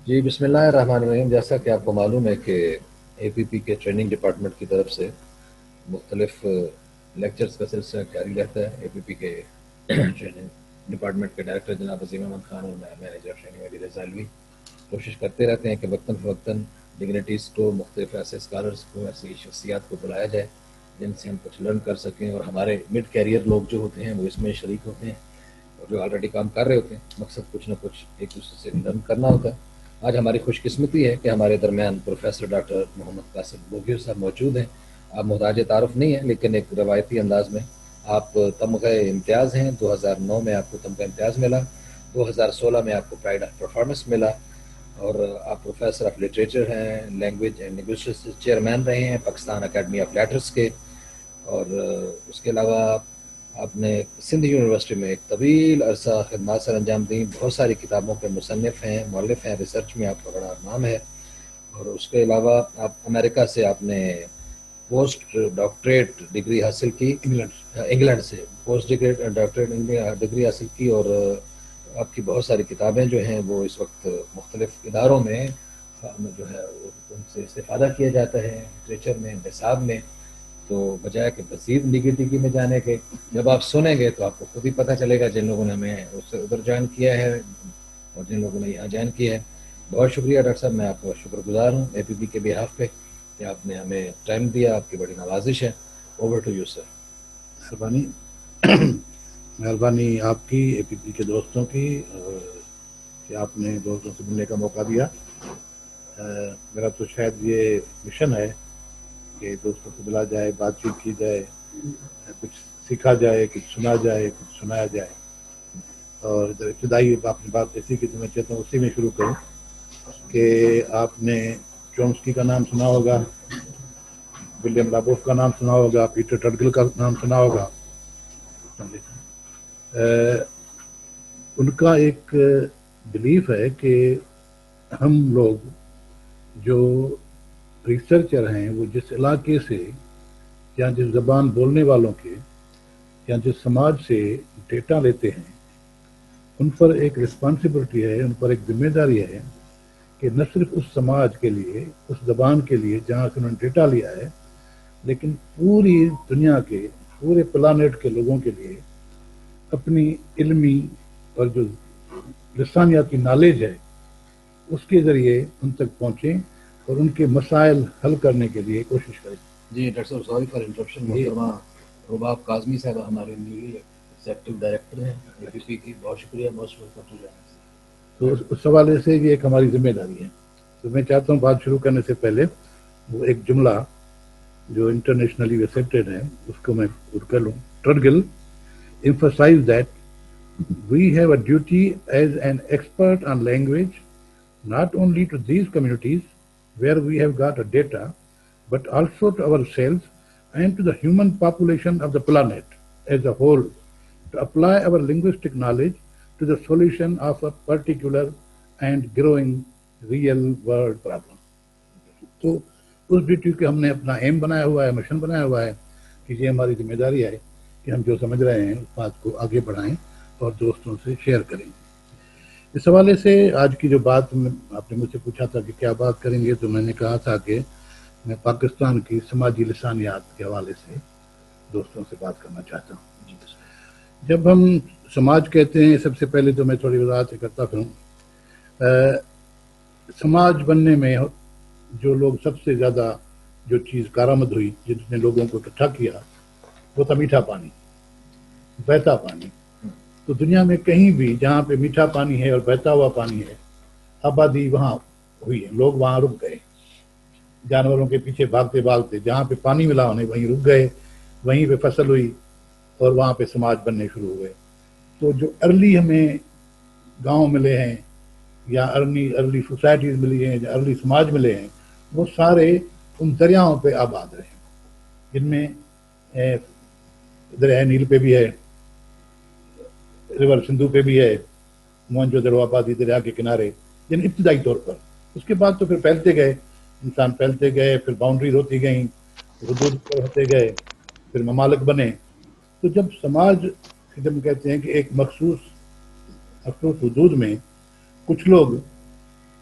جی بسم اللہ الرحمن الرحیم. جیسا کہ آپ کو معلوم ہے کہ اے پی پی کے ٹریننگ ڈپارٹمنٹ کی طرف سے مختلف لیکچرز کا سلسلہ جاری رہتا ہے. اے پی پی کے ٹریننگ ڈپارٹمنٹ کے ڈائریکٹر جناب عظیم احمد خان اور مینیجر ٹریننگ علی رضا علوی کوشش کرتے رہتے ہیں کہ وقتاً فوقتاً ڈگنیٹیز کو، مختلف ایسے اسکالرس کو، ایسی شخصیات کو بلایا جائے جن سے ہم کچھ لرن کر سکیں، اور ہمارے مڈ کیریئر لوگ جو ہوتے ہیں وہ اس میں شریک ہوتے ہیں، اور جو آلریڈی کام کر رہے ہوتے ہیں مقصد کچھ نہ کچھ ایک دوسرے سے لرن کرنا ہوتا ہے. آج ہماری خوش قسمتی ہے کہ ہمارے درمیان پروفیسر ڈاکٹر محمد قاسم بوگیو صاحب موجود ہیں. آپ محتاج تعارف نہیں ہیں، لیکن ایک روایتی انداز میں آپ تمغہ امتیاز ہیں. 2009 میں آپ کو تمغہ امتیاز ملا، 2016 میں آپ کو پرائڈ آف پرفارمنس ملا، اور آپ پروفیسر آف لٹریچر ہیں، لینگویج اینڈ لنگوسٹکس چیئرمین رہے ہیں پاکستان اکیڈمی آف لیٹرس کے. اور اس کے علاوہ آپ نے سندھ یونیورسٹی میں ایک طویل عرصہ خدمات سر انجام دیں. بہت ساری کتابوں کے مصنف ہیں، مؤلف ہیں، ریسرچ میں آپ کا بڑا نام ہے. اور اس کے علاوہ آپ امریکہ سے آپ نے پوسٹ ڈاکٹریٹ ڈگری حاصل کی، انگلینڈ سے پوسٹ ڈاکٹریٹ ڈگری حاصل کی. اور آپ کی بہت ساری کتابیں جو ہیں وہ اس وقت مختلف اداروں میں جو ہے ان سے استفادہ کیا جاتا ہے، لٹریچر میں، نصاب میں. تو بجائے کہ مزید نگیٹیوٹی میں جانے کے، جب آپ سنیں گے تو آپ کو خود ہی پتہ چلے گا، جن لوگوں نے ہمیں اس سے ادھر جوائن کیا ہے اور جن لوگوں نے یہاں جوائن کیا ہے. بہت شکریہ ڈاکٹر صاحب، میں آپ کا شکر گزار ہوں اے پی پی کے بیہاف پہ کہ آپ نے ہمیں ٹائم دیا. آپ کی بڑی نوازش ہے. Over to you sir. مہربانی مہربانی آپ کی، اے پی پی کے دوستوں کی، کہ آپ نے دوستوں سے ملنے کا موقع دیا. میرا تو شاید یہ مشن ہے کہ دوستوں سے ملا جائے، بات چیت کی جائے، کچھ سیکھا جائے، کچھ سنا جائے، کچھ سنایا جائے. اور ابتدائی آپ نے بات ایسی کی تو میں چاہتا ہوں اسی میں شروع کروں کہ آپ نے چومسکی کا نام سنا ہوگا، ولیم لابوف کا نام سنا ہوگا، پیٹر ٹڈگل کا نام سنا ہوگا. ان کا ایک بلیف ہے کہ ہم لوگ جو ریسرچر ہیں وہ جس علاقے سے یا جس زبان بولنے والوں کے یا جس سماج سے ڈیٹا لیتے ہیں، ان پر ایک رسپانسبلٹی ہے، ان پر ایک ذمہ داری ہے کہ نہ صرف اس سماج کے لیے، اس زبان کے لیے جہاں سے انہوں نے ڈیٹا لیا ہے، لیکن پوری دنیا کے، پورے پلانٹ کے لوگوں کے لیے اپنی علمی اور جو لسانیاتی نالج ہے اس کے ذریعے ان تک پہنچیں اور ان کے مسائل حل کرنے کے لیے کوشش کریں. جی ڈاکٹر صاحب، سوری فار انٹرپشن. محترمہ رباب کاظمی صاحبہ ہمارے نیولی ایگزیکٹو ڈائریکٹر ہیں اے پی پی کی. بہت شکریہ. Most welcome to join. تو اس حوالے سے یہ ایک ہماری ذمہ داری ہے. تو میں چاہتا ہوں بات شروع کرنے سے پہلے وہ ایک جملہ جو انٹرنیشنلی ایکسیپٹیڈ ہے اس کو میں کر لوں. ٹرڈگل emphasized that we have a duty as an expert on language not only to these communities where we have got a data, but also to ourselves and to the human population of the planet as a whole, to apply our linguistic knowledge to the solution of a particular and growing real world problem. تو اس duty کے ہم نے اپنا M بنایا ہوا ہے، mission بنایا ہوا ہے کہ یہ ہماری ذمہ داری ہے کہ ہم جو سمجھ رہے ہیں اس بات کو آگے بڑھائیں اور دوستوں سے شیئر کریں. اس حوالے سے آج کی جو بات آپ نے مجھ سے پوچھا تھا کہ کیا بات کریں گے، تو میں نے کہا تھا کہ میں پاکستان کی سماجی لسانیات کے حوالے سے دوستوں سے بات کرنا چاہتا ہوں. جب ہم سماج کہتے ہیں، سب سے پہلے تو میں تھوڑی وضاحت کرتا پھروں. سماج بننے میں جو لوگ سب سے زیادہ جو چیز کارآمد ہوئی، جس نے لوگوں کو اکٹھا کیا، وہ تھا میٹھا پانی، بہتا پانی. تو دنیا میں کہیں بھی جہاں پہ میٹھا پانی ہے اور بہتا ہوا پانی ہے، آبادی وہاں ہوئی ہے، لوگ وہاں رک گئے. جانوروں کے پیچھے بھاگتے بھاگتے جہاں پہ پانی ملا انہیں وہیں رک گئے، وہیں پہ فصل ہوئی اور وہاں پہ سماج بننے شروع ہوئے. تو جو ارلی ہمیں گاؤں ملے ہیں یا ارلی سوسائٹیز ملی ہیں یا ارلی سماج ملے ہیں، وہ سارے ان دریاؤں پہ آباد رہے ہیں، جن میں دریا نیل پہ بھی ہے، ریور سندھو پہ بھی ہے، موہنجو دڑو آبادی دریا کے کنارے، یعنی ابتدائی طور پر. اس کے بعد تو پھر پھیلتے گئے، انسان پھیلتے گئے، پھر باؤنڈریز ہوتی گئیں، حدود ہوتے گئے، پھر ممالک بنے. تو جب سماج جب کہتے ہیں کہ ایک مخصوص حدود میں کچھ لوگ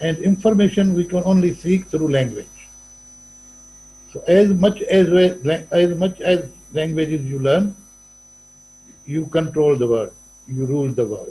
and information we can only seek through language. So as much as languages you learn, you control the world, you rule the world.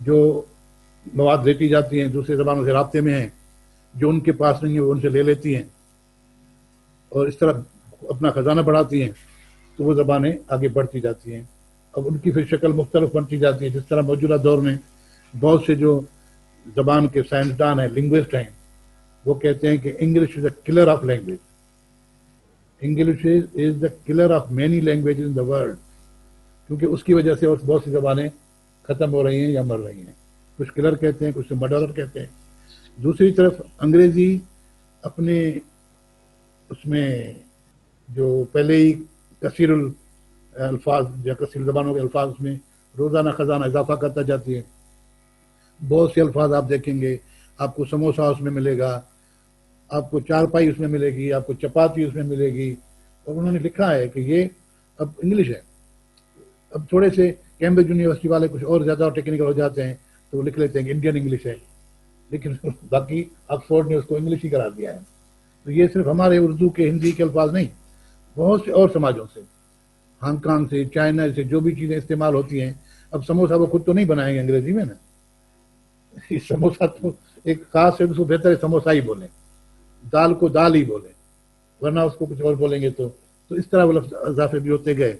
جو مواد لیتی جاتی ہیں دوسری زبانوں سے رابطے میں ہیں, جو ان کے پاس نہیں ہے وہ ان سے لے لیتی ہیں اور اس طرح اپنا خزانہ بڑھاتی ہیں, تو وہ زبانیں آگے بڑھتی جاتی ہیں. اب ان کی پھر شکل مختلف بنتی جاتی ہے. جس طرح موجودہ دور میں بہت سے جو زبان کے سائنسدان ہیں, لنگوسٹ ہیں, وہ کہتے ہیں کہ English is a colour of language. English is the colour of many language in the world, کیونکہ اس کی وجہ سے اور بہت سی زبانیں ختم ہو رہی ہیں یا مر رہی ہیں. کچھ کلر کہتے ہیں, کچھ مڈرر کہتے ہیں. دوسری طرف انگریزی اپنے اس میں جو پہلے ہی کثیر الفاظ یا کثیر زبانوں کے الفاظ میں روزانہ خزانہ اضافہ کرتا جاتی ہے. بہت سے الفاظ آپ دیکھیں گے, آپ کو سموسہ اس میں ملے گا, آپ کو چارپائی اس میں ملے گی, آپ کو چپاتی اس میں ملے گی. اور انہوں نے لکھا ہے کہ یہ اب انگلش ہے. اب تھوڑے سے کیمبرج یونیورسٹی والے کچھ اور زیادہ ٹیکنیکل ہو جاتے ہیں تو وہ لکھ لیتے ہیں کہ انڈین انگلش ہے, لیکن باقی آکسفورڈ نے اس کو انگلش ہی قرار دیا ہے. تو یہ صرف ہمارے اردو کے ہندی کے الفاظ نہیں, بہت سے اور سماجوں سے, ہانگ کانگ سے, چائنا سے جو بھی چیزیں استعمال ہوتی ہیں. اب سموسہ وہ خود تو نہیں بنائیں گے انگریزی میں نا, سموسہ تو ایک خاص ہے, اس کو بہتر ہے سموسہ ہی بولیں, دال کو دال ہی بولیں, ورنہ اس کو کچھ اور بولیں گے تو اس طرح وہ لفظ اضافے بھی ہوتے گئے.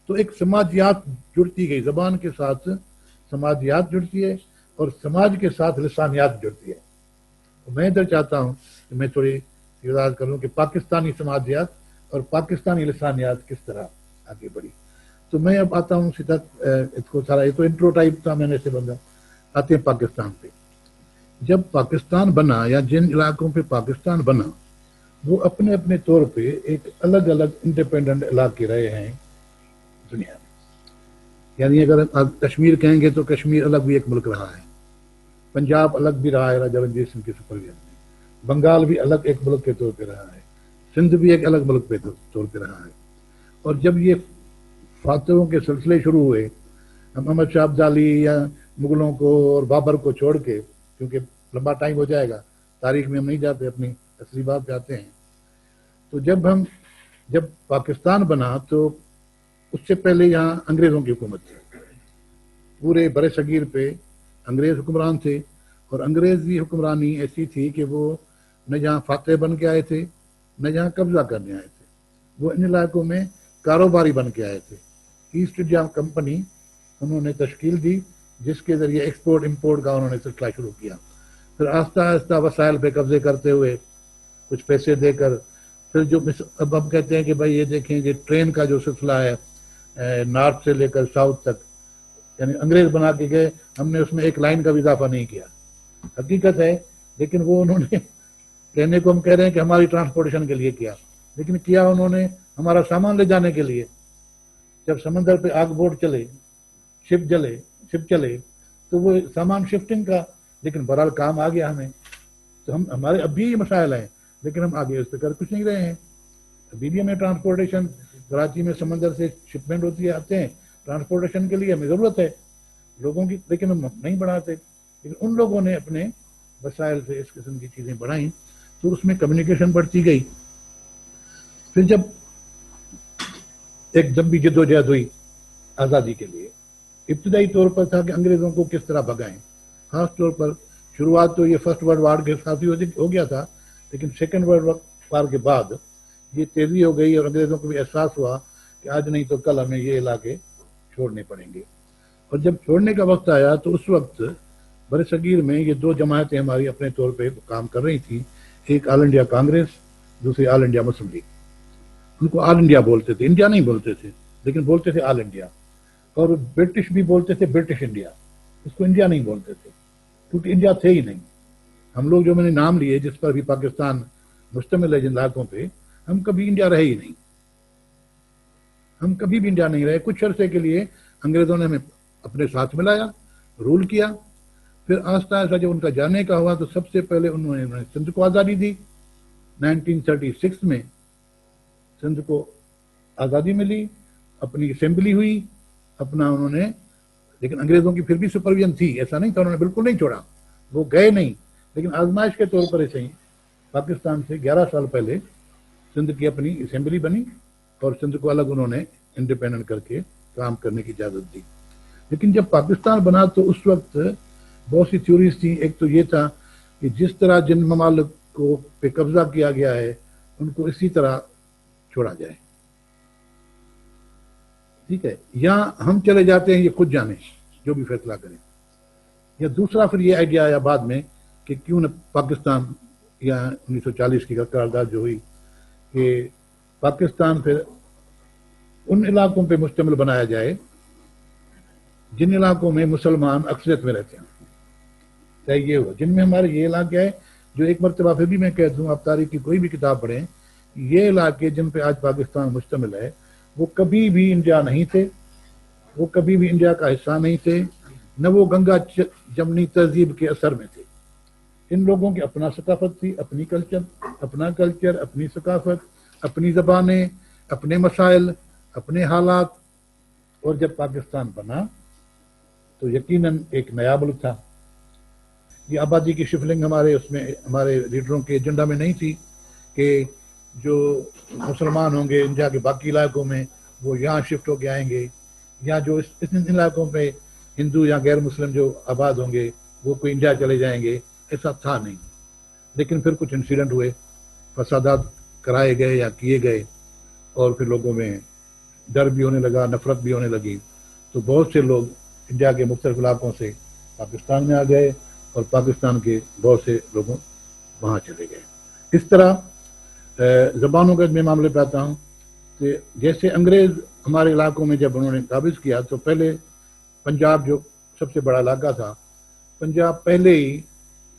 تو ایک سماجیات جڑتی گئی, زبان کے ساتھ سماجیات جڑتی ہے اور سماج کے ساتھ لسانیات جڑتی ہے. میں ادھر چاہتا ہوں کہ میں تھوڑی وضاحت کروں کہ پاکستانی سماجیات اور پاکستانی لسانیات کس طرح آگے بڑھی. تو میں اب آتا ہوں سیدھا اس کو سارا, یہ تو انٹرو ٹائپ تھا میں نے سے بندہ. آتے ہیں پاکستان پہ. جب پاکستان بنا یا جن علاقوں پہ پاکستان بنا وہ اپنے اپنے طور پہ ایک الگ الگ انڈیپینڈنٹ علاقے رہے ہیں دنیا میں. یعنی اگر آپ کشمیر کہیں گے تو کشمیر الگ بھی ایک ملک رہا ہے, پنجاب الگ بھی رہا ہے راجا رنجیت سنگھ کی سپرویژن میں, بنگال بھی الگ ایک ملک کے طور پہ رہا ہے, سندھ بھی ایک الگ ملک پہ طور پہ رہا ہے. اور جب یہ فاتحوں کے سلسلے شروع ہوئے, محمد شاہ ابدالی یا مغلوں کو اور بابر کو چھوڑ کے, کیونکہ لمبا ٹائم ہو جائے گا, تاریخ میں ہم نہیں جاتے, اپنی اصلی بات پہ آتے ہیں. تو جب پاکستان بنا تو اس سے پہلے یہاں انگریزوں کی حکومت تھی. پورے بر صغیر پہ انگریز حکمران تھے, اور انگریزی حکمرانی ایسی تھی کہ وہ نہ جہاں فاتح بن کے آئے تھے نہ جہاں قبضہ کرنے آئے تھے, وہ ان علاقوں میں کاروباری بن کے آئے تھے. ایسٹ انڈیا کمپنی انہوں نے تشکیل دی, جس کے ذریعے ایکسپورٹ امپورٹ کا انہوں نے سلسلہ شروع کیا. پھر آہستہ آہستہ وسائل پہ قبضے کرتے ہوئے کچھ پیسے دے کر, پھر جو اب ہم کہتے ہیں کہ بھائی یہ دیکھیں کہ ٹرین کا جو سلسلہ ہے نارتھ سے لے کر ساؤتھ تک, یعنی انگریز بنا کے گئے, ہم نے اس میں ایک لائن کا بھی اضافہ نہیں کیا. حقیقت ہے, لیکن وہ انہوں نے کہنے کو ہم کہہ رہے ہیں کہ ہماری ٹرانسپورٹیشن کے لیے کیا, لیکن کیا انہوں نے ہمارا سامان لے جانے کے لیے. جب سمندر پہ آگ بوٹ چلے, شپ چلے تو وہ سامان شفٹنگ کا, لیکن بہرحال کام آ گیا ہمیں. تو ہمارے اب بھی یہ مسائل ہیں, لیکن ہم آگے اس پہ کر کچھ نہیں رہے ہیں. ابھی بھی ہمیں ٹرانسپورٹیشن, کراچی میں سمندر سے شپمنٹ ہوتی ہے, آتے ہیں ٹرانسپورٹیشن کے لیے, ہمیں ضرورت ہے لوگوں کی, لیکن ہم نہیں بڑھاتے. لیکن ان لوگوں نے اپنے وسائل سے اس قسم کی چیزیں بڑھائیں, تو اس میں کمیونیکیشن بڑھتی گئی. پھر جب ایک لمبی جدوجہد ہوئی آزادی کے لیے, ابتدائی طور پر تھا کہ انگریزوں کو کس طرح بھگائیں. خاص طور پر شروعات تو یہ فرسٹ ورلڈ وار کے ساتھ ہی ہو گیا تھا, لیکن سیکنڈ ورلڈ وار کے بعد یہ تیزی ہو گئی, اور انگریزوں کو بھی احساس ہوا کہ آج نہیں تو کل ہمیں یہ علاقے چھوڑنے پڑیں گے. اور جب چھوڑنے کا وقت آیا تو اس وقت بر صغیر میں یہ دو جماعتیں ہماری اپنے طور پہ کام کر رہی تھیں. ایک آل انڈیا کانگریس, دوسری آل انڈیا مسلم لیگ. ان کو آل انڈیا بولتے تھے, انڈیا نہیں بولتے تھے, لیکن بولتے تھے آل انڈیا. اور برٹش بھی بولتے تھے برٹش انڈیا, اس کو انڈیا نہیں بولتے تھے, کیونکہ انڈیا تھے ہی نہیں. ہم لوگ جو میں نے نام لیے جس پر بھی پاکستان مشتمل ہے جن علاقوں پہ, ہم کبھی انڈیا رہے ہی نہیں, ہم کبھی بھی انڈیا نہیں رہے. کچھ عرصے کے لیے انگریزوں نے ہمیں اپنے ساتھ ملایا, رول کیا. پھر آہستہ آہستہ جب ان کا جانے کا ہوا تو سب سے پہلے انہوں نے سندھ کو آزادی دی. 1936 میں سندھ کو آزادی ملی, اپنی اسمبلی ہوئی, اپنا انہوں نے, لیکن انگریزوں کی پھر بھی سپرویژن تھی, ایسا نہیں تھا انہوں نے بالکل نہیں چھوڑا, وہ گئے نہیں. لیکن آزمائش کے طور پر ایسے ہی پاکستان سے 11 سال پہلے سندھ کی اپنی اسمبلی بنی, اور سندھ کو الگ انہوں نے انڈیپینڈنٹ کر کے کام کرنے کی اجازت دی. لیکن جب پاکستان بنا تو اس وقت بہت سی تھیوریز تھیں. ایک تو یہ تھا کہ جس طرح جن ممالک کو پہ قبضہ کیا گیا ہے ان کو اسی طرح چھوڑا جائے, ٹھیک ہے, یا ہم چلے جاتے ہیں, یہ خود جانے جو بھی فیصلہ کریں. یا دوسرا پھر یہ آئیڈیا آیا بعد میں کہ کیوں نہ پاکستان یا 1940 کی قرارداد جو ہوئی کہ پاکستان پھر ان علاقوں پہ مشتمل بنایا جائے جن علاقوں میں مسلمان اکثریت میں رہتے ہیں. چاہے یہ ہو جن میں ہمارے یہ علاقے ہے جو ایک مرتبہ پھر بھی میں کہتا ہوں, آپ تاریخ کی کوئی بھی کتاب پڑھیں, یہ علاقے جن پہ آج پاکستان مشتمل ہے وہ کبھی بھی انڈیا نہیں تھے, وہ کبھی بھی انڈیا کا حصہ نہیں تھے, نہ وہ گنگا جمنی تہذیب کے اثر میں تھے. ان لوگوں کی اپنا ثقافت تھی, اپنی اپنا کلچر, اپنی ثقافت, اپنی زبانیں, اپنے مسائل, اپنے حالات. اور جب پاکستان بنا تو یقیناً ایک نیا ملک تھا. یہ آبادی کی شفلنگ ہمارے اس میں ہمارے لیڈروں کے ایجنڈا میں نہیں تھی کہ جو مسلمان ہوں گے انڈیا کے باقی علاقوں میں وہ یہاں شفٹ ہو کے آئیں گے, یا جو اس علاقوں پہ ہندو یا غیر مسلم جو آباد ہوں گے وہ کوئی انڈیا چلے جائیں گے, ایسا تھا نہیں. لیکن پھر کچھ انسیڈنٹ ہوئے, فسادات کرائے گئے یا کیے گئے, اور پھر لوگوں میں ڈر بھی ہونے لگا, نفرت بھی ہونے لگی, تو بہت سے لوگ انڈیا کے مختلف علاقوں سے پاکستان میں آ گئے اور پاکستان کے بہت سے لوگوں وہاں چلے گئے. اس طرح زبانوں کا میں معاملے پہ آتا ہوں کہ جیسے انگریز ہمارے علاقوں میں جب انہوں نے قابض کیا تو پہلے پنجاب جو سب سے بڑا علاقہ تھا, پنجاب پہلے ہی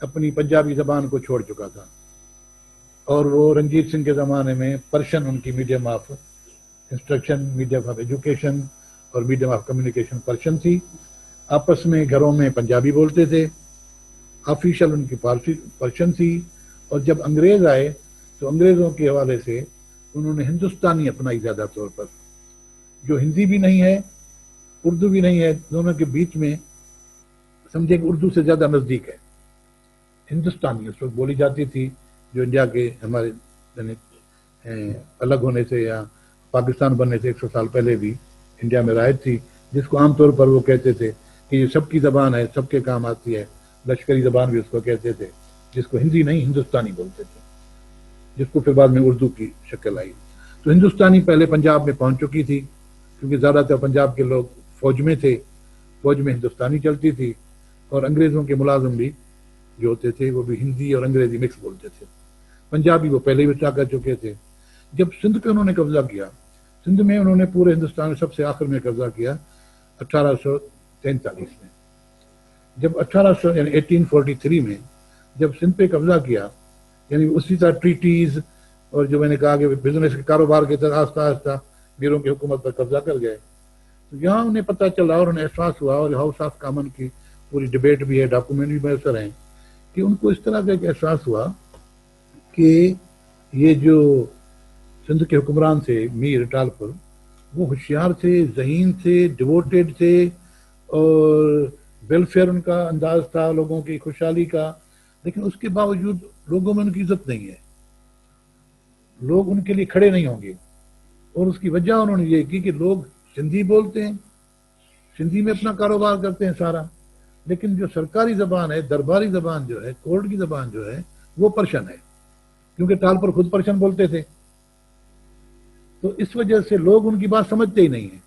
اپنی پنجابی زبان کو چھوڑ چکا تھا, اور وہ رنجیت سنگھ کے زمانے میں پرشین ان کی medium of instruction, medium of education اور میڈیم آف کمیونیکیشن پرشین تھی. آپس میں گھروں میں پنجابی بولتے تھے, آفیشل ان کی پرشین تھی. اور جب انگریز آئے تو انگریزوں کے حوالے سے انہوں نے ہندوستانی اپنائی زیادہ طور پر, جو ہندی بھی نہیں ہے اردو بھی نہیں ہے, دونوں کے بیچ میں سمجھے کہ اردو سے زیادہ نزدیک ہے. ہندوستانی اس وقت بولی جاتی تھی جو انڈیا کے ہمارے الگ ہونے سے یا پاکستان بننے سے 100 سال پہلے بھی انڈیا میں رائج تھی, جس کو عام طور پر وہ کہتے تھے کہ یہ سب کی زبان ہے, سب کے کام آتی ہے. لشکری زبان بھی اس کو کہتے تھے, جس کو ہندی نہیں ہندوستانی بولتے تھے, جس کو پھر بعد میں اردو کی شکل آئی. تو ہندوستانی پہلے پنجاب میں پہنچ چکی تھی کیونکہ زیادہ تر پنجاب کے لوگ فوج میں تھے, فوج میں ہندوستانی چلتی تھی, اور انگریزوں کے ملازم بھی جو ہوتے تھے وہ بھی ہندی اور انگریزی مکس بولتے تھے. پنجابی وہ پہلے ہی بچا کر چکے تھے. جب سندھ کا انہوں نے قبضہ کیا, سندھ میں انہوں نے پورے ہندوستان میں سب سے آخر میں قبضہ کیا 1843 میں. جب 1843 میں جب سندھ پہ قبضہ کیا, یعنی اسی طرح ٹریٹیز اور جو میں نے کہا کہ بزنس کے کاروبار کے طرح آہستہ آہستہ میروں کی حکومت پر قبضہ کر گئے, تو یہاں انہیں پتہ چلا اور انہیں احساس ہوا, اور ہاؤس آف کامن کی پوری ڈبیٹ بھی ہے, ڈاکومنٹ بھی میسر ہیں, کہ ان کو اس طرح کا ایک احساس ہوا کہ یہ جو سندھ کے حکمران تھے میر اٹالپور, وہ ہوشیار تھے, ذہین تھے, ڈیووٹیڈ تھے, اور ویلفیئر ان کا انداز تھا لوگوں کی خوشحالی کا, لیکن اس کے باوجود لوگوں میں ان کی عزت نہیں ہے, لوگ ان کے لیے کھڑے نہیں ہوں گے. اور اس کی وجہ انہوں نے یہ کی کہ لوگ سندھی بولتے ہیں, سندھی میں اپنا کاروبار کرتے ہیں سارا, لیکن جو سرکاری زبان ہے, درباری زبان جو ہے, کورٹ کی زبان جو ہے, وہ پرشین ہے, کیونکہ ٹالپور خود پرشین بولتے تھے. تو اس وجہ سے لوگ ان کی بات سمجھتے ہی نہیں ہیں.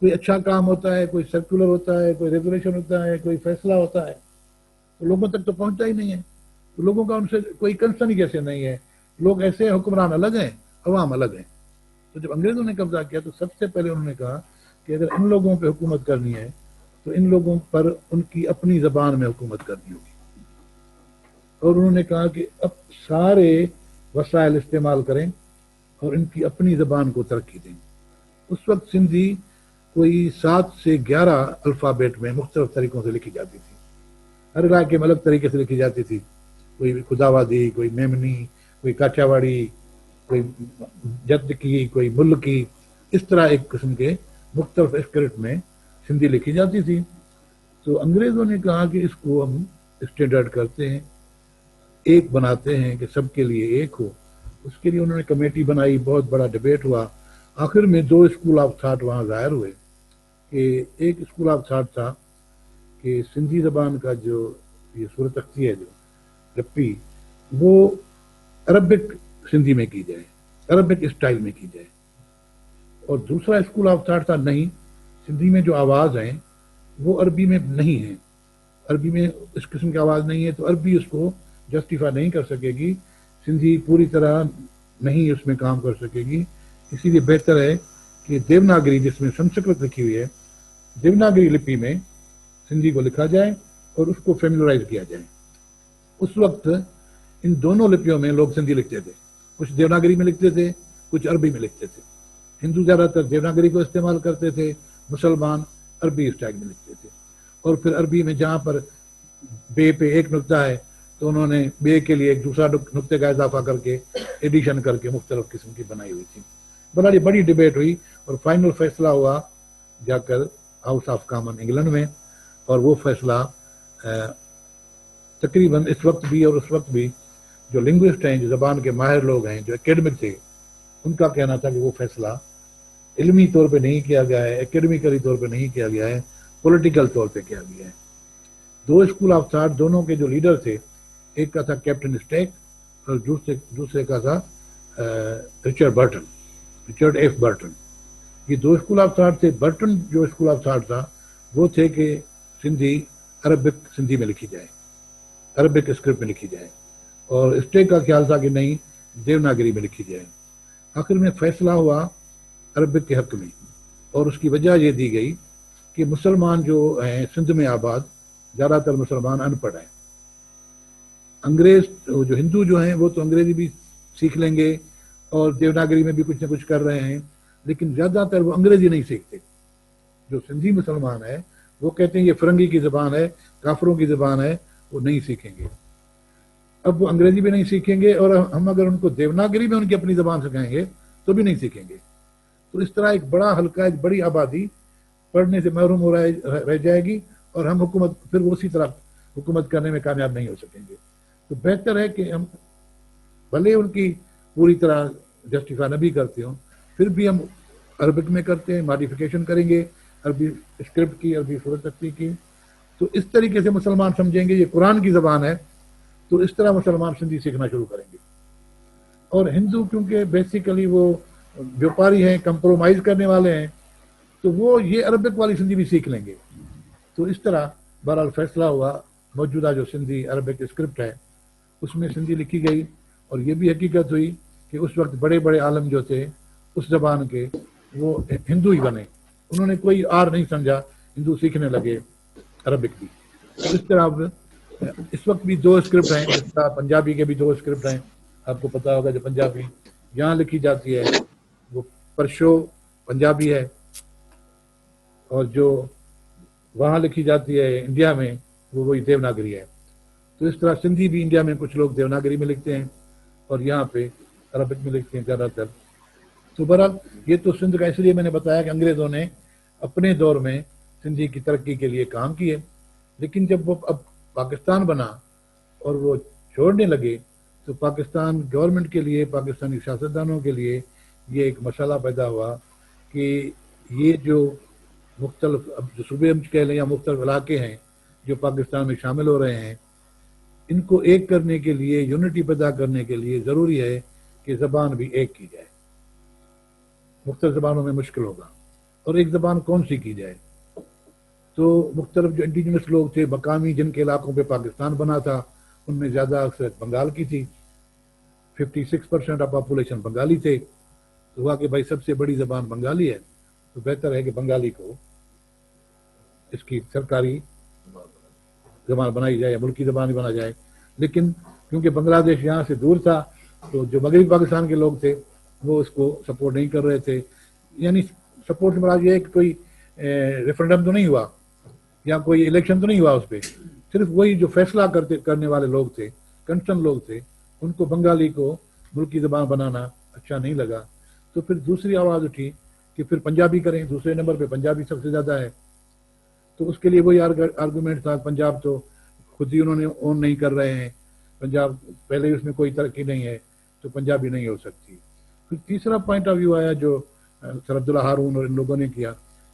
کوئی اچھا کام ہوتا ہے, کوئی سرکولر ہوتا ہے, کوئی ریگولیشن ہوتا ہے, کوئی فیصلہ ہوتا ہے, تو لوگوں تک تو پہنچتا ہی نہیں ہے. تو لوگوں کا ان سے کوئی کنسرن ہی جیسے نہیں ہے. لوگ ایسے حکمران الگ ہیں, عوام الگ ہیں. تو جب انگریزوں نے قبضہ کیا تو سب سے پہلے انہوں نے کہا کہ اگر ان لوگوں پہ حکومت کرنی ہے تو ان لوگوں پر ان کی اپنی زبان میں حکومت کرنی ہوگی. اور انہوں نے کہا کہ اب سارے وسائل استعمال کریں اور ان کی اپنی زبان کو ترقی دیں. اس وقت سندھی کوئی 7 سے 11 الفابیٹ میں مختلف طریقوں سے لکھی جاتی تھی, ہر علاقے میں الگ طریقے سے لکھی جاتی تھی. کوئی خداوادی, کوئی میمنی, کوئی کاچاواڑی, کوئی جد کی, کوئی مل کی, اس طرح ایک قسم کے مختلف اسکرپٹ میں سندھی لکھی جاتی تھی. تو انگریزوں نے کہا کہ اس کو ہم اسٹینڈرڈ کرتے ہیں, ایک بناتے ہیں کہ سب کے لیے ایک ہو. اس کے لیے انہوں نے کمیٹی بنائی, بہت بڑا ڈبیٹ ہوا. آخر میں 2 اسکول آف تھاٹ وہاں ظاہر ہوئے. کہ ایک اسکول آف تھاٹ تھا کہ کہ سندھی زبان کا جو یہ صورت اختی ہے جو رپی وہ عربک سندھی میں کی جائے، عربک اسٹائل میں کی جائے. اور دوسرا اسکول آف تھاٹ تھا نہیں، سندھی میں جو آواز ہیں وہ عربی میں نہیں ہیں، عربی میں اس قسم کی آواز نہیں ہے، تو عربی اس کو جسٹیفائی نہیں کر سکے گی، سندھی پوری طرح نہیں اس میں کام کر سکے گی. اسی لیے بہتر ہے کہ دیوناگری جس میں سنسکرت لکھی ہوئی ہے، دیوناگری لپی میں سندھی کو لکھا جائے اور اس کو فیملرائز کیا جائے. اس وقت ان دونوں لپیوں میں لوگ سندھی لکھتے تھے، کچھ دیوناگری میں لکھتے تھے، کچھ عربی میں لکھتے تھے. ہندو زیادہ تر دیوناگری کو استعمال کرتے تھے، مسلمان عربی اسٹائل میں لکھتے تھے. اور پھر عربی میں جہاں پر بے پہ ایک نقطہ ہے تو انہوں نے بے کے لیے ایک دوسرا نقطے کا اضافہ کر کے ایڈیشن کر کے مختلف قسم کی بنائی ہوئی تھی. بڑی ڈیبیٹ ہوئی اور فائنل فیصلہ ہوا جا کر ہاؤس آف کامن انگلینڈ میں. اور وہ فیصلہ تقریباً اس وقت بھی اور اس وقت بھی جو لنگوسٹ ہیں، جو زبان کے ماہر لوگ ہیں، جو اکیڈمک تھے، ان کا کہنا تھا کہ وہ فیصلہ علمی طور پہ نہیں کیا گیا ہے، اکیڈمیکلی طور پہ نہیں کیا گیا ہے، پولیٹیکل طور پہ کیا گیا ہے. دو اسکول آف تھاٹ، دونوں کے جو لیڈر تھے، ایک کا تھا کیپٹن اسٹیک اور دوسرے کا تھا رچرڈ ایف برٹن. یہ دو اسکول آف تھاٹ تھے. برٹن جو اسکول آف تھاٹ تھا وہ تھے کہ سندھی عربک سندھی میں لکھی جائے، عربک اسکرپٹ میں لکھی جائے، اور اسٹیک کا خیال تھا کہ نہیں، دیوناگری میں لکھی جائے. آخر میں فیصلہ ہوا عربک کے حق میں، اور اس کی وجہ یہ دی گئی کہ مسلمان جو ہیں سندھ میں آباد، زیادہ تر مسلمان ان پڑھ ہیں. انگریز جو ہندو جو ہیں وہ تو انگریزی بھی سیکھ لیں گے اور دیوناگری میں بھی کچھ نہ کچھ کر رہے ہیں، لیکن زیادہ تر وہ انگریزی نہیں سیکھتے. جو سندھی مسلمان ہے وہ کہتے ہیں یہ فرنگی کی زبان ہے، کافروں کی زبان ہے، وہ نہیں سیکھیں گے. اب وہ انگریزی بھی نہیں سیکھیں گے، اور ہم اگر ان کو دیوناگری میں ان کی اپنی زبان سکھائیں گے تو بھی نہیں سیکھیں گے. تو اس طرح ایک بڑا حلقہ، ایک بڑی آبادی پڑھنے سے محروم ہو رہ جائے گی، اور ہم پھر اسی طرح حکومت کرنے میں کامیاب نہیں ہو سکیں گے. تو بہتر ہے کہ ہم بھلے ان کی پوری طرح جسٹیفائی نہ بھی کرتے ہوں، پھر بھی ہم عربک میں کرتے ہیں، ماڈیفیکیشن کریں گے عربی اسکرپٹ کی، عربی صورت تختی کی. تو اس طریقے سے مسلمان سمجھیں گے یہ قرآن کی زبان ہے، تو اس طرح مسلمان سندھی سیکھنا شروع کریں گے. اور ہندو کیونکہ بیسیکلی وہ بیوپاری ہیں، کمپرومائز کرنے والے ہیں، تو وہ یہ عربک والی سندھی بھی سیکھ لیں گے. تو اس طرح بہرحال فیصلہ ہوا، موجودہ جو سندھی عربک اسکرپٹ ہے اس میں سندھی لکھی گئی. اور یہ بھی حقیقت ہوئی کہ اس وقت بڑے بڑے عالم جو تھے اس زبان کے وہ ہندو ہی بنے، انہوں نے کوئی آر نہیں سمجھا، ہندو سیکھنے لگے عربک بھی. تو اس طرح اس وقت بھی دو اسکرپٹ ہیں، جس طرح پنجابی کے بھی دو اسکرپٹ ہیں. آپ کو پتا ہوگا جو پنجابی یہاں لکھی جاتی ہے وہ پرشو پنجابی ہے، اور جو وہاں لکھی جاتی ہے انڈیا میں وہ وہی دیوناگری ہے. تو اس طرح سندھی بھی انڈیا میں کچھ لوگ دیوناگری میں لکھتے ہیں اور یہاں پہ عربک میں لکھتے ہیں زیادہ تر. تو بہرحال یہ تو سندھ کا، اس لیے میں نے بتایا کہ انگریزوں نے اپنے دور میں سندھی کی ترقی کے لیے کام کیے، لیکن جب وہ اب پاکستان بنا اور وہ چھوڑنے لگے تو پاکستان گورنمنٹ کے لیے، پاکستانی سیاستدانوں کے لیے یہ ایک مسئلہ پیدا ہوا کہ یہ جو مختلف اب جو صوبے ہم کہہ لیں یا مختلف علاقے ہیں جو پاکستان میں شامل ہو رہے ہیں، ان کو ایک کرنے کے لیے، یونٹی پیدا کرنے کے لیے ضروری ہے کہ زبان بھی ایک کی جائے. مختلف زبانوں میں مشکل ہوگا، اور ایک زبان کون سی کی جائے؟ تو مختلف جو انڈیجنس لوگ تھے، مقامی جن کے علاقوں پہ پاکستان بنا تھا، ان میں زیادہ اکثریت بنگال کی تھی، 56% آف پاپولیشن بنگالی تھے. تو ہوا کہ بھائی سب سے بڑی زبان بنگالی ہے، تو بہتر ہے کہ بنگالی کو اس کی سرکاری زبان بنائی جائے یا ملکی زبان ہی بنا جائے. لیکن کیونکہ بنگلہ دیش یہاں سے دور تھا تو جو مغربی پاکستان کے لوگ تھے وہ اس کو سپورٹ نہیں کر رہے تھے. یعنی سپورٹ سے مراد یہ ہے کہ کوئی ریفرنڈم تو نہیں ہوا یا کوئی الیکشن تو نہیں ہوا اس پہ، صرف وہی جو فیصلہ کرنے والے لوگ تھے، کنسرن لوگ تھے، ان کو بنگالی کو ملکی زبان بنانا اچھا نہیں لگا. تو پھر دوسری آواز اٹھی کہ پھر پنجابی کریں، دوسرے نمبر پہ پنجابی سب سے زیادہ ہے. تو اس کے لیے وہی آرگومنٹ تھا، پنجاب تو خود ہی انہوں نے اون نہیں کر رہے ہیں، پنجاب پہلے ہی اس میں کوئی ترقی نہیں ہے تو پنجابی نہیں ہو سکتی. پھر تیسرا پوائنٹ آف ویو آیا جو سر عبداللہ ہارون اور ان لوگوں نے کیا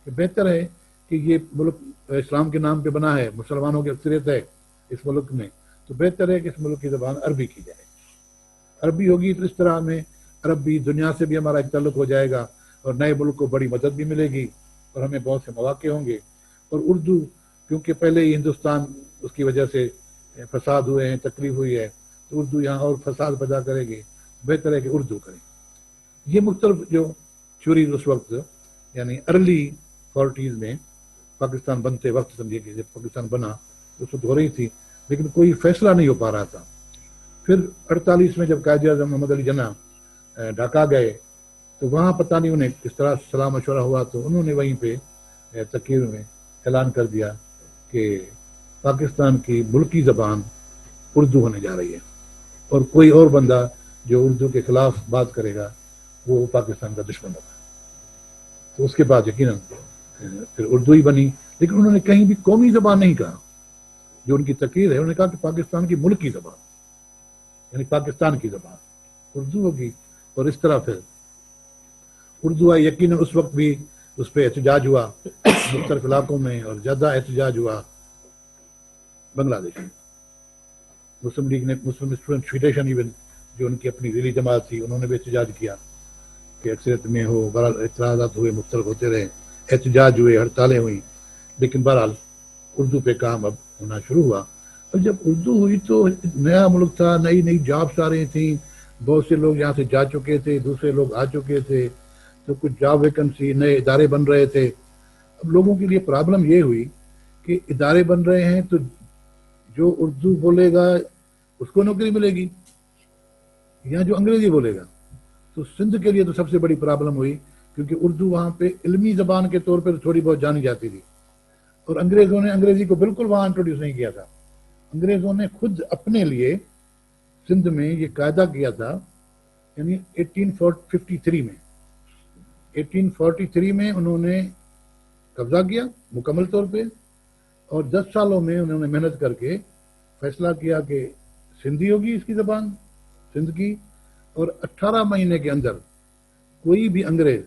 کہ بہتر ہے کہ کہ یہ ملک اسلام کے نام پہ بنا ہے، مسلمانوں کی اکثریت ہے اس ملک میں، تو بہتر ہے کہ اس ملک کی زبان عربی کی جائے. عربی ہوگی تو اس طرح ہمیں عربی دنیا سے بھی ہمارا ایک تعلق ہو جائے گا، اور نئے ملک کو بڑی مدد بھی ملے گی، اور ہمیں بہت سے مواقع ہوں گے. اور اردو کیونکہ پہلے ہی ہندوستان اس کی وجہ سے فساد ہوئے ہیں، تکلیف ہوئی ہے، تو اردو یہاں اور فساد پیدا کرے گی. بہتر ہے کہ اردو کریں. یہ مختلف جو تھیوریز اس وقت یعنی ارلی 40s میں پاکستان بنتے وقت، سمجھیے کہ جب پاکستان بنا اس وقت ہو رہی تھی، لیکن کوئی فیصلہ نہیں ہو پا رہا تھا. پھر 48 میں جب قائد اعظم محمد علی جناح ڈھاکہ گئے تو وہاں پتہ نہیں انہیں کس طرح صلاح مشورہ ہوا، تو انہوں نے وہیں پہ تقریر میں اعلان کر دیا کہ پاکستان کی ملکی زبان اردو ہونے جا رہی ہے، اور کوئی اور بندہ جو اردو کے خلاف بات کرے گا وہ پاکستان کا دشمن ہوگا. تو اس کے بعد یقیناً پھر اردو ہی بنی. لیکن انہوں نے کہیں بھی قومی زبان نہیں کہا. جو ان کی تقریر ہے انہوں نے کہا کہ پاکستان کی ملکی زبان یعنی پاکستان کی زبان اردو ہوگی. اور اس طرح پھر اردو آئی. یقیناً اس وقت بھی اس پہ احتجاج ہوا مختلف علاقوں میں، اور زیادہ احتجاج ہوا بنگلہ دیش میں. مسلم لیگ نے، مسلم اسٹوڈنٹ فیڈریشن ایون جو ان کی اپنی ذیلی جماعت تھی، انہوں نے بھی احتجاج کیا کہ اکثریت میں ہو. بہرحال اعتراضات ہوئے، مختلف ہوتے رہے، احتجاج ہوئے، ہڑتالیں ہوئیں، لیکن بہرحال اردو پہ کام اب ہونا شروع ہوا. اور جب اردو ہوئی تو نیا ملک تھا، نئی نئی جابس آ رہی تھیں، بہت سے لوگ یہاں سے جا چکے تھے، دوسرے لوگ آ چکے تھے، تو کچھ جاب ویکنسی، نئے ادارے بن رہے تھے. اب لوگوں کے لیے پرابلم یہ ہوئی کہ ادارے بن رہے ہیں تو جو اردو بولے گا اس کو نوکری ملے گی، یا جو انگریزی بولے گا. تو سندھ کے لیے تو سب سے بڑی پرابلم ہوئی، کیونکہ اردو وہاں پہ علمی زبان کے طور پر تھوڑی بہت جانی جاتی تھی، اور انگریزوں نے انگریزی کو بالکل وہاں انٹروڈیوس نہیں کیا تھا. انگریزوں نے خود اپنے لیے سندھ میں یہ قاعدہ کیا تھا، یعنی 1843 میں انہوں نے قبضہ کیا مکمل طور پہ، اور 10 سالوں میں انہوں نے محنت کر کے فیصلہ کیا کہ سندھی ہوگی اس کی زبان سندھ کی. اور 18 مہینے کے اندر کوئی بھی انگریز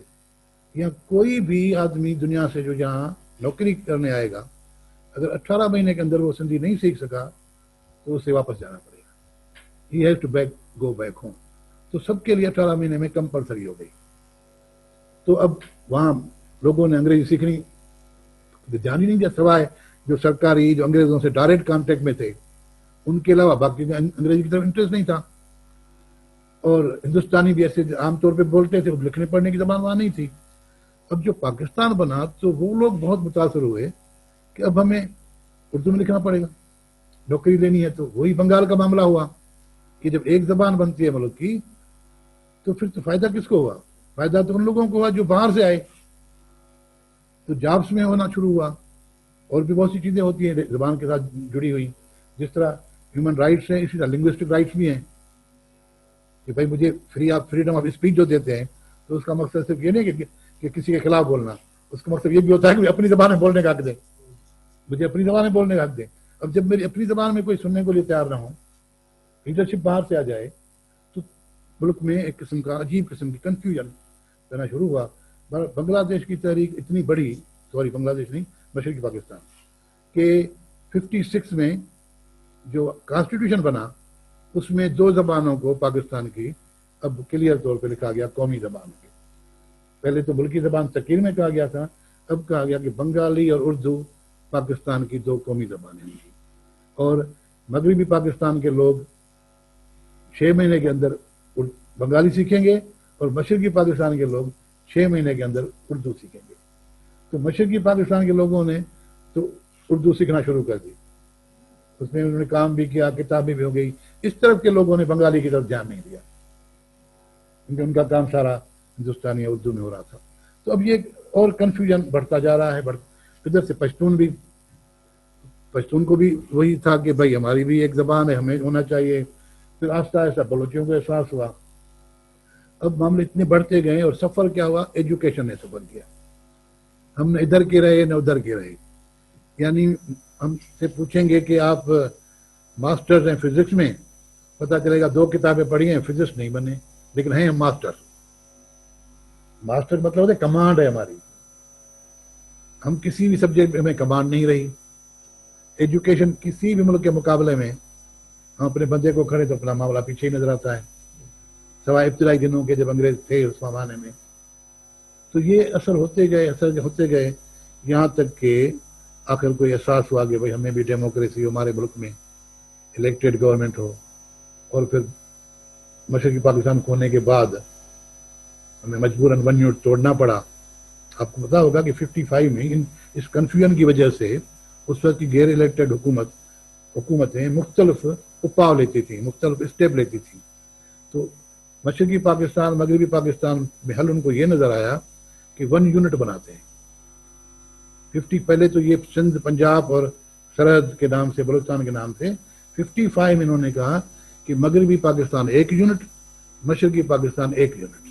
یا کوئی بھی آدمی دنیا سے جو یہاں نوکری کرنے آئے گا، اگر 18 مہینے کے اندر وہ سندھی نہیں سیکھ سکا تو اسے واپس جانا پڑے گا. He has to go back home. تو سب کے لیے 18 مہینے میں کمپلسری ہو گئی. تو اب وہاں لوگوں نے انگریزی سیکھنی دھیان ہی نہیں دیا، سوائے جو سرکاری جو انگریزوں سے ڈائریکٹ کانٹیکٹ میں تھے ان کے علاوہ باقی انگریزی کی طرف انٹرسٹ نہیں تھا. اور ہندوستانی بھی ایسے عام طور پہ بولتے تھے، لکھنے پڑھنے کی زبان وہاں نہیں تھی. اب جو پاکستان بنا تو وہ لوگ بہت متاثر ہوئے کہ اب ہمیں اردو میں لکھنا پڑے گا، نوکری لینی ہے. تو وہی بنگال کا معاملہ ہوا کہ جب ایک زبان بنتی ہے ملک کی تو پھر تو فائدہ کس کو ہوا؟ فائدہ تو ان لوگوں کو ہوا جو باہر سے آئے. تو جابس میں ہونا شروع ہوا. اور بھی بہت سی چیزیں ہوتی ہیں زبان کے ساتھ جڑی ہوئی، جس طرح ہیومن رائٹس ہیں، اسی طرح لنگوسٹک رائٹس بھی ہیں کہ بھائی مجھے فریڈم آف اسپیچ جو دیتے ہیں تو اس کا مقصد صرف یہ نہیں کہ کسی کے خلاف بولنا، اس کا مقصد یہ بھی ہوتا ہے کہ اپنی زبان میں بولنے کا حق دیں، مجھے اپنی زبان میں بولنے کا حق دیں. اب جب میری اپنی زبان میں کوئی سننے کو لیے تیار نہ ہو، لیڈرشپ باہر سے آ جائے، تو ملک میں ایک قسم کا عجیب قسم کی کنفیوژن رہنا شروع ہوا. بنگلہ دیش کی تحریک اتنی بڑی، بنگلہ دیش نہیں، مشرقی پاکستان، کہ 56 میں جو کانسٹیٹیوشن بنا اس میں 2 زبانوں کو پاکستان کی اب کلیئر طور پہ لکھا گیا قومی زبان کی. پہلے تو ملکی زبان تقریر میں کہا گیا تھا، اب کہا گیا کہ بنگالی اور اردو پاکستان کی 2 قومی زبانیں ہیں. اور مغربی پاکستان کے لوگ 6 مہینے کے اندر بنگالی سیکھیں گے، اور مشرقی پاکستان کے لوگ 6 مہینے کے اندر اردو سیکھیں گے. تو مشرقی پاکستان کے لوگوں نے تو اردو سیکھنا شروع کر دی، اس میں انہوں نے کام بھی کیا، کتابیں بھی ہو گئی. اس طرف کے لوگوں نے بنگالی کی طرف دھیان نہیں دیا کیونکہ ان کا کام سارا ہندوستانی یا اردو میں ہو رہا تھا. تو اب یہ اور کنفیوژن بڑھتا جا رہا ہے. ادھر سے پشتون کو بھی وہی تھا کہ بھائی ہماری بھی ایک زبان ہے، ہمیں ہونا چاہیے. پھر آہستہ آہستہ بلوچیوں کو احساس ہوا. اب معاملے اتنے بڑھتے گئے، اور سفر کیا ہوا؟ ایجوکیشن نے سفر کیا. ہم نہ ادھر کے رہے نہ ادھر کے رہے. یعنی ہم سے پوچھیں گے کہ آپ ماسٹرز ہیں فزکس میں، پتہ چلے گا 2 کتابیں پڑھی ہیں، فزکس نہیں بنے، لیکن ہیں ہم ماسٹر. ماسٹر مطلب ہے کمانڈ ہے ہماری، ہم کسی بھی سبجیکٹ میں ہمیں کمانڈ نہیں رہی. ایجوکیشن کسی بھی ملک کے مقابلے میں ہم اپنے بندے کو کھڑے تو اپنا معاملہ پیچھے ہی نظر آتا ہے, سوائے ابتدائی دنوں کے جب انگریز تھے اس زمانے میں. تو یہ اثر ہوتے گئے یہاں تک کہ آخر کوئی احساس ہوا کہ بھائی ہمیں بھی ڈیموکریسی ہمارے ملک میں الیکٹڈ گورنمنٹ ہو. اور پھر مشرقی پاکستان کھونے کے بعد ہمیں مجبوراً 1 یونٹ توڑنا پڑا. آپ کو پتا ہوگا کہ 55 میں اس کنفیوژن کی وجہ سے اس وقت کی غیر الیکٹڈ حکومتیں مختلف اپاؤ لیتی تھیں, مختلف اسٹیپ لیتی تھیں. تو مشرقی پاکستان مغربی پاکستان میں حل ان کو یہ نظر آیا کہ 1 یونٹ بناتے ہیں. 50 پہلے تو یہ سندھ پنجاب اور سرحد کے نام سے بلوچستان کے نام سے 55 میں انہوں نے کہا کہ مغربی پاکستان 1 یونٹ, مشرقی پاکستان 1 یونٹ.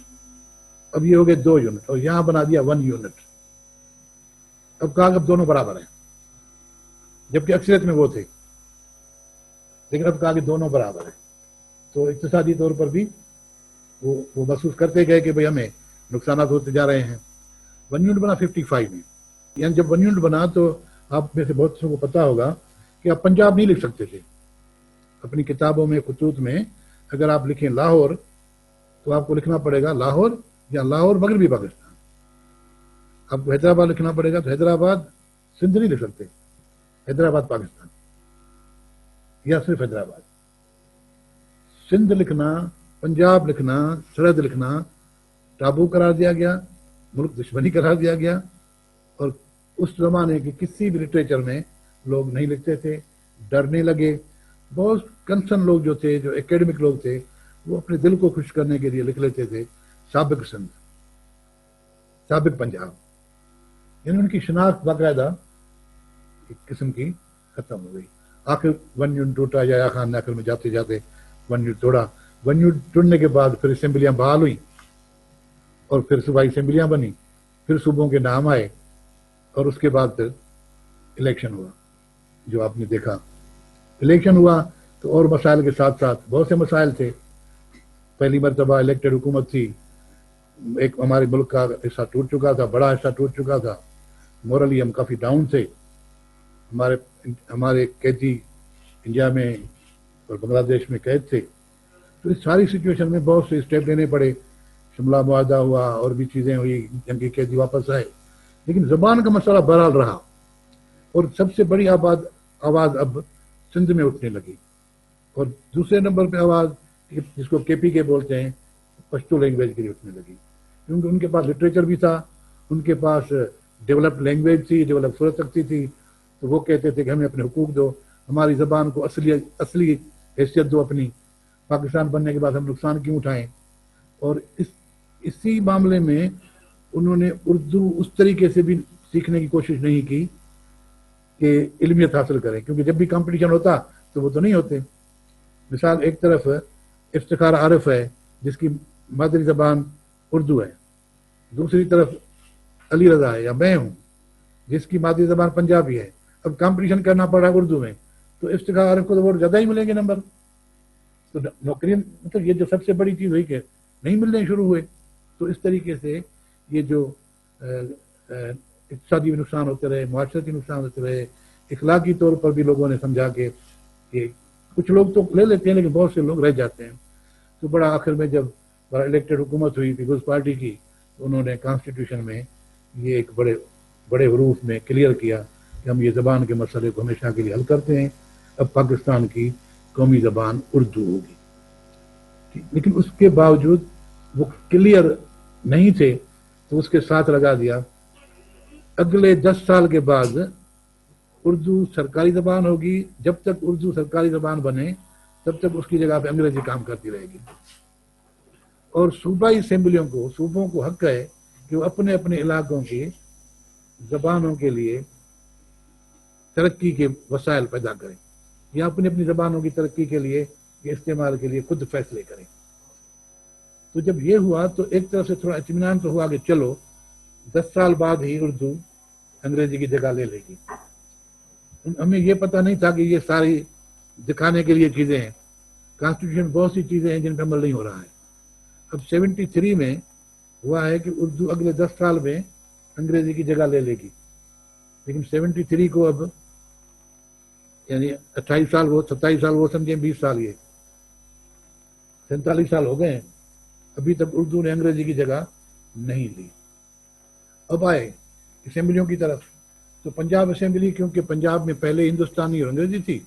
اب یہ ہو گئے 2 یونٹ اور یہاں بنا دیا 1 یونٹ. اب کہا کہ اب دونوں برابر ہیں, جبکہ اکثریت میں وہ تھے, لیکن اب کہا کہ دونوں برابر ہیں. تو اقتصادی طور پر بھی وہ محسوس کرتے گئے کہ بھئی ہمیں نقصانات ہوتے جا رہے ہیں. 1 یونٹ بنا 55 میں. یعنی جب 1 یونٹ بنا تو آپ میں سے بہت سے کو پتا ہوگا کہ آپ پنجاب نہیں لکھ سکتے تھے. اپنی کتابوں میں خطوط میں اگر آپ لکھیں لاہور تو آپ کو لکھنا پڑے گا لاہور یا لاہور مغربی پاکستان. آپ کو حیدرآباد لکھنا پڑے گا تو حیدرآباد سندھ نہیں لکھ سکتے, حیدرآباد پاکستان یا صرف حیدرآباد. سندھ لکھنا, پنجاب لکھنا, سرحد لکھنا ٹابو قرار دیا گیا, ملک دشمنی قرار دیا گیا. اور اس زمانے کے کسی بھی لٹریچر میں لوگ نہیں لکھتے تھے, ڈرنے لگے. بہت کنسرن لوگ جو تھے, جو ایکیڈمک لوگ تھے, وہ اپنے دل کو خوش کرنے کے لیے لکھ لیتے تھے سابق سندھ, سابق پنجاب. یعنی ان کی شناخت باقاعدہ ایک قسم کی ختم ہو گئی. آخر 1 یونٹ ٹوٹا, یا خان نے آخر میں جاتے جاتے 1 یونٹ توڑا. 1 یونٹ توڑنے کے بعد پھر اسمبلیاں بحال ہوئیں اور پھر صوبائی اسمبلیاں بنی, پھر صوبوں کے نام آئے اور اس کے بعد پھر الیکشن ہوا. جو آپ نے دیکھا الیکشن ہوا تو اور مسائل کے ساتھ ساتھ بہت سے مسائل تھے. پہلی مرتبہ الیکٹڈ حکومت تھی, ایک ہمارے ملک کا حصہ ٹوٹ چکا تھا, بڑا حصہ ٹوٹ چکا تھا. مورلی ہم کافی ڈاؤن تھے. ہمارے قیدی انڈیا میں اور بنگلہ دیش میں قید تھے. تو اس ساری سچویشن میں بہت سے اسٹیپ لینے پڑے. شملہ معاہدہ ہوا اور بھی چیزیں ہوئی, جنگی قیدی واپس آئے. لیکن زبان کا مسئلہ بہرحال رہا اور سب سے بڑی آواز اب سندھ میں اٹھنے لگی. اور دوسرے نمبر پہ آواز جس کو KPK بولتے ہیں, پشتو لینگویج کے لیے اٹھنے لگی, کیونکہ ان کے پاس لٹریچر بھی تھا, ان کے پاس ڈیولپڈ لینگویج تھی, ڈیولپ صورت رکھتی تھی. تو وہ کہتے تھے کہ ہمیں اپنے حقوق دو, ہماری زبان کو اصلی حیثیت دو اپنی, پاکستان بننے کے بعد ہم نقصان کیوں اٹھائیں. اور اسی معاملے میں انہوں نے اردو اس طریقے سے بھی سیکھنے کی کوشش نہیں کی کہ علمیت حاصل کریں, کیونکہ جب بھی کمپٹیشن ہوتا تو وہ تو نہیں ہوتے. مثال ایک طرف افتخار عارف ہے جس کی مادری زبان اردو ہے, دوسری طرف علی رضا ہے یا میں ہوں جس کی مادری زبان پنجابی ہے. اب کمپٹیشن کرنا پڑ رہا ہے اردو میں, تو افتخار عارف کو تو ووٹ زیادہ ہی ملیں گے نمبر. تو نوکریاں مطلب یہ جو سب سے بڑی چیز ہوئی کہ نہیں ملنے شروع ہوئے. تو اس طریقے سے یہ جو اقتصادی بھی نقصان ہوتے رہے, معاشرتی نقصان ہوتے رہے, اخلاقی طور پر بھی لوگوں نے سمجھا کہ کچھ لوگ تو لے لیتے ہیں لیکن بہت سے لوگ رہ جاتے ہیں. تو بڑا آخر میں جب بڑا الیکٹڈ حکومت ہوئی پیپلز پارٹی کی, تو انہوں نے کانسٹیٹیوشن میں یہ ایک بڑے حروف میں کلیئر کیا کہ ہم یہ زبان کے مسئلے کو ہمیشہ کے لیے حل کرتے ہیں. اب پاکستان کی قومی زبان اردو ہوگی. لیکن اس کے باوجود وہ کلیئر نہیں تھے, تو اس کے ساتھ لگا دیا اگلے 10 سال کے بعد اردو سرکاری زبان ہوگی. جب تک اردو سرکاری زبان بنے تب تک اس کی جگہ پہ انگریزی کام کرتی رہے گی. اور صوبائی اسمبلیوں کو, صوبوں کو حق ہے کہ وہ اپنے اپنے علاقوں کی زبانوں کے لیے ترقی کے وسائل پیدا کریں, یا اپنی اپنی زبانوں کی ترقی کے لیے کے استعمال کے لیے خود فیصلے کریں. تو جب یہ ہوا تو ایک طرف سے تھوڑا اطمینان تو ہوا کہ چلو 10 سال بعد ہی اردو انگریزی کی جگہ لے لے گی. ہمیں یہ پتہ نہیں تھا کہ یہ ساری دکھانے کے لیے چیزیں ہیں. کانسٹیٹیوشن بہت سی چیزیں ہیں جن پہ عمل نہیں ہو رہا ہے. اب 73 میں ہوا ہے کہ اردو اگلے 10 سال میں انگریزی کی جگہ لے لے گی. لیکن 73 کو اب یعنی 28 سال وہ 27 سال وہ سمجھیں 20 سال یہ 47 سال ہو گئے ہیں، ابھی تک اردو نے انگریزی کی جگہ نہیں لی. اب آئے اسمبلیوں کی طرف، تو پنجاب اسمبلی کیونکہ پنجاب میں پہلے ہندوستانی اور انگریزی تھی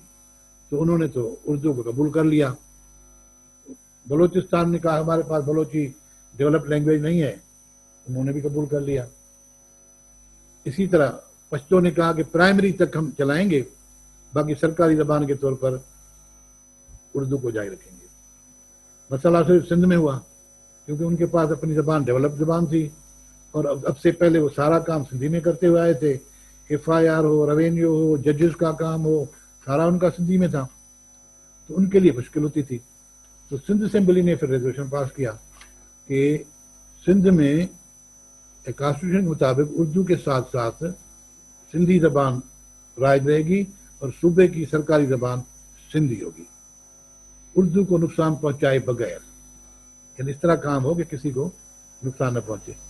تو انہوں نے تو اردو کو قبول کر لیا. بلوچستان نے کہا ہمارے پاس بلوچی ڈیولپ لینگویج نہیں ہے، انہوں نے بھی قبول کر لیا. اسی طرح پشتو نے کہا کہ پرائمری تک ہم چلائیں گے، باقی سرکاری زبان کے طور پر اردو کو جاری رکھیں گے. مسئلہ صرف سندھ میں ہوا کیونکہ ان کے پاس اپنی زبان ڈیولپ زبان تھی، اور اب سے پہلے وہ سارا کام سندھی میں کرتے ہوئے آئے تھے. FIR ہو، ریونیو ہو، ججز کا کام ہو، سارا ان کا سندھی میں تھا، تو ان کے لیے مشکل ہوتی تھی. تو سندھ اسمبلی نے پھر ریزولوشن پاس کیا کہ سندھ میں کانسٹیٹیوشن کے مطابق اردو کے ساتھ ساتھ سندھی زبان رائج رہے گی اور صوبے کی سرکاری زبان سندھی ہوگی، اردو کو نقصان پہنچائے بغیر. یعنی اس طرح کام ہو کہ کسی کو نقصان نہ پہنچے.